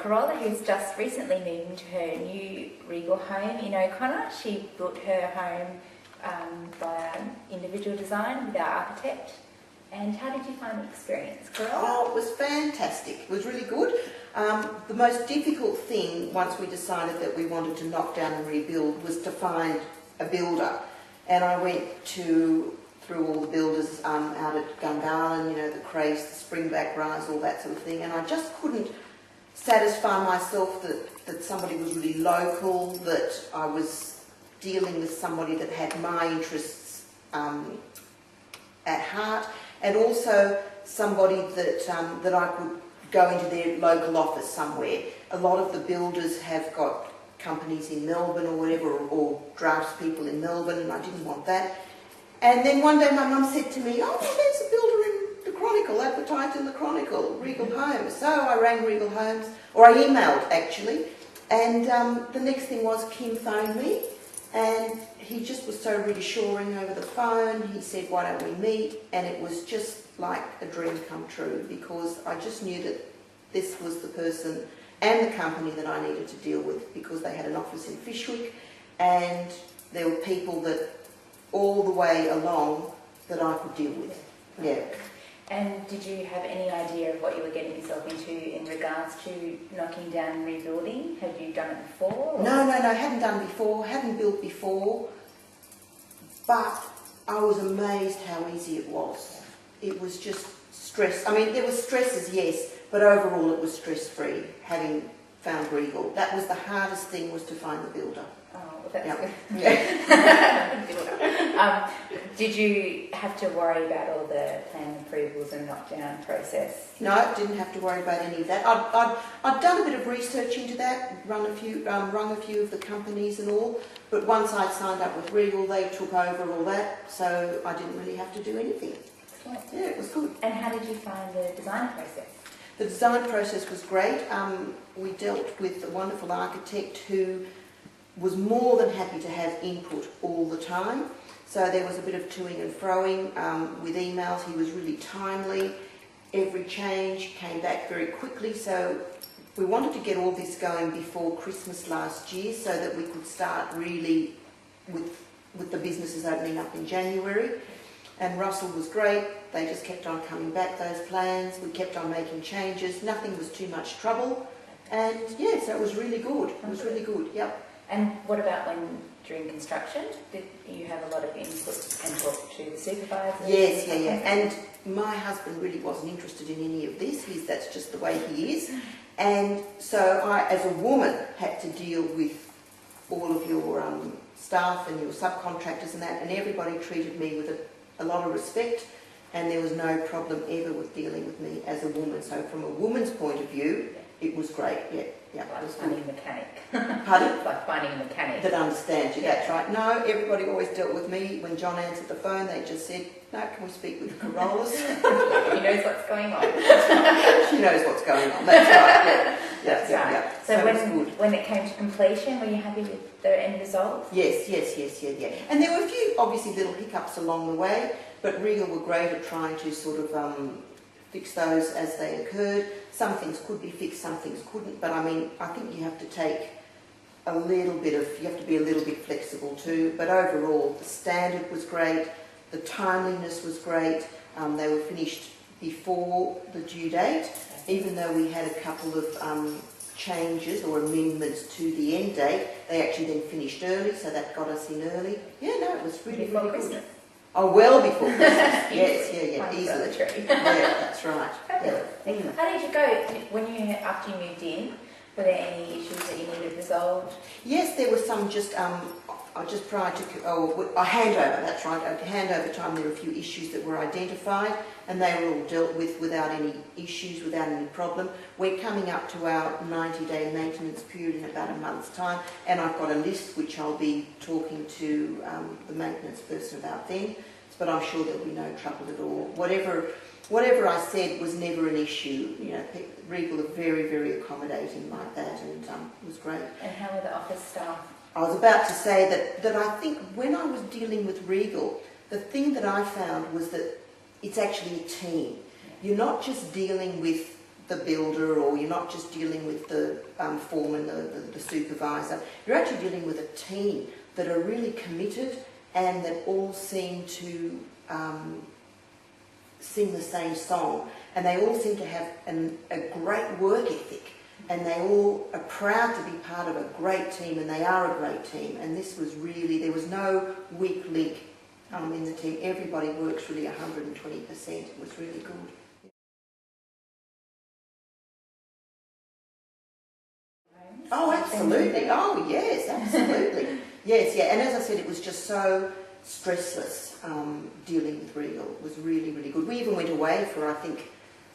Carola, who's just recently moved into her new Regal home in O'Connor. She built her home by individual design with our architect. And how did you find the experience, Carola? Oh, it was fantastic. It was really good. The most difficult thing, once we decided that we wanted to knock down and rebuild, was to find a builder. And I went through all the builders out at Gungahlin, the Crace, the Springback Rise, all that sort of thing. And I just couldn't satisfy myself that somebody was really local, that I was dealing with somebody that had my interests at heart, and also somebody that I could go into their local office somewhere. A lot of the builders have got companies in Melbourne or whatever, or draftspeople in Melbourne, and I didn't want that. And then one day my mum said to me, oh, there's a builder in the Chronicle, advertised in the Chronicle, Regal Homes. So I rang Regal Homes, or I emailed actually, and the next thing was Kim phoned me, and he just was so reassuring over the phone. He said, why don't we meet? And it was just like a dream come true, because I just knew that this was the person and the company that I needed to deal with, because they had an office in Fyshwick, and there were people that all the way along that I could deal with. Yeah. And did you have any idea of what you were getting yourself into in regards to knocking down and rebuilding? Had you done it before? Or? No, hadn't done before, hadn't built before, but I was amazed how easy it was. It was just stress. I mean, there was stresses, yes, but overall it was stress-free, having found Regal. That was the hardest thing, was to find the builder. Oh, well, that's yep. good. Yeah. Did you have to worry about all the plan approvals and knockdown process? No, didn't have to worry about any of that. I'd done a bit of research into that, rung a few of the companies and all, but once I signed up with Regal, they took over all that, so I didn't really have to do anything. Excellent. Yeah, it was good. And how did you find the design process? The design process was great. We dealt with a wonderful architect who was more than happy to have input all the time. So there was a bit of toing and froing with emails. He was really timely. Every change came back very quickly. So we wanted to get all this going before Christmas last year, so that we could start really with the businesses opening up in January. And Russell was great. They just kept on coming back, those plans. We kept on making changes. Nothing was too much trouble. And yeah, so it was really good. It was really good, yep. And what about during construction? Did you have a lot of input and talk to the supervisors? Yes, yeah. And my husband really wasn't interested in any of this. That's just the way he is. And so I, as a woman, had to deal with all of your staff and your subcontractors and that, and everybody treated me with a lot of respect, and there was no problem ever with dealing with me as a woman. So from a woman's point of view, it was great, yeah. Like finding a mechanic. Pardon? Like finding a mechanic. That understands you, that's right. No, everybody always dealt with me. When John answered the phone, they just said, no, can we speak with the Carolas? He knows what's going on. She knows what's going on, that's right, yeah. That's right. Yeah. So when it came to completion, were you happy with the end result? Yes, yeah. And there were a few, obviously, little hiccups along the way, but Regal were great at trying to sort of fix those as they occurred. Some things could be fixed, some things couldn't, but I mean, I think you have to take you have to be a little bit flexible too, but overall the standard was great, the timeliness was great, they were finished before the due date, even though we had a couple of changes or amendments to the end date. They actually then finished early, so that got us in early. Yeah, no, it was really, really good. Oh, well before Christmas. Yes, yeah, easily. Yeah, that's right. Yeah. How did you go after you moved in? Were there any issues that you needed resolved? Yes, there were some just prior to a handover. That's right. At handover time, there were a few issues that were identified, and they were all dealt with without any issues, without any problem. We're coming up to our 90-day maintenance period in about a month's time, and I've got a list which I'll be talking to the maintenance person about then. But I'm sure there'll be no trouble at all. Whatever I said was never an issue. Regal are very, very accommodating like that, and it was great. And how were the office staff? I was about to say that I think when I was dealing with Regal, the thing that I found was that it's actually a team. You're not just dealing with the builder, or you're not just dealing with the foreman, the supervisor. You're actually dealing with a team that are really committed and that all seem to sing the same song, and they all seem to have a great work ethic, and they all are proud to be part of a great team, and they are a great team. And this was really, there was no weak link in the team. Everybody works really 120%. It was really good. Oh, absolutely. Oh, yes, absolutely. Yes, yeah. And as I said, it was just so stressless dealing with Regal. It was really, really good. We even went away for, I think,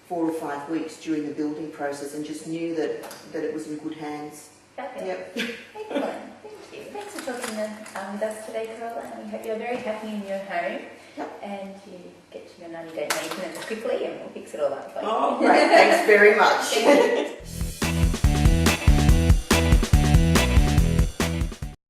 4 or 5 weeks during the building process, and just knew that it was in good hands. Fabulous. Yep. Excellent. Thank you. Thanks for talking with us today, Carola. And we hope you're very happy in your home. Yep. And you get to your 90-day maintenance quickly, and we'll fix it all up for you. Oh, great. Thanks very much. Thank you.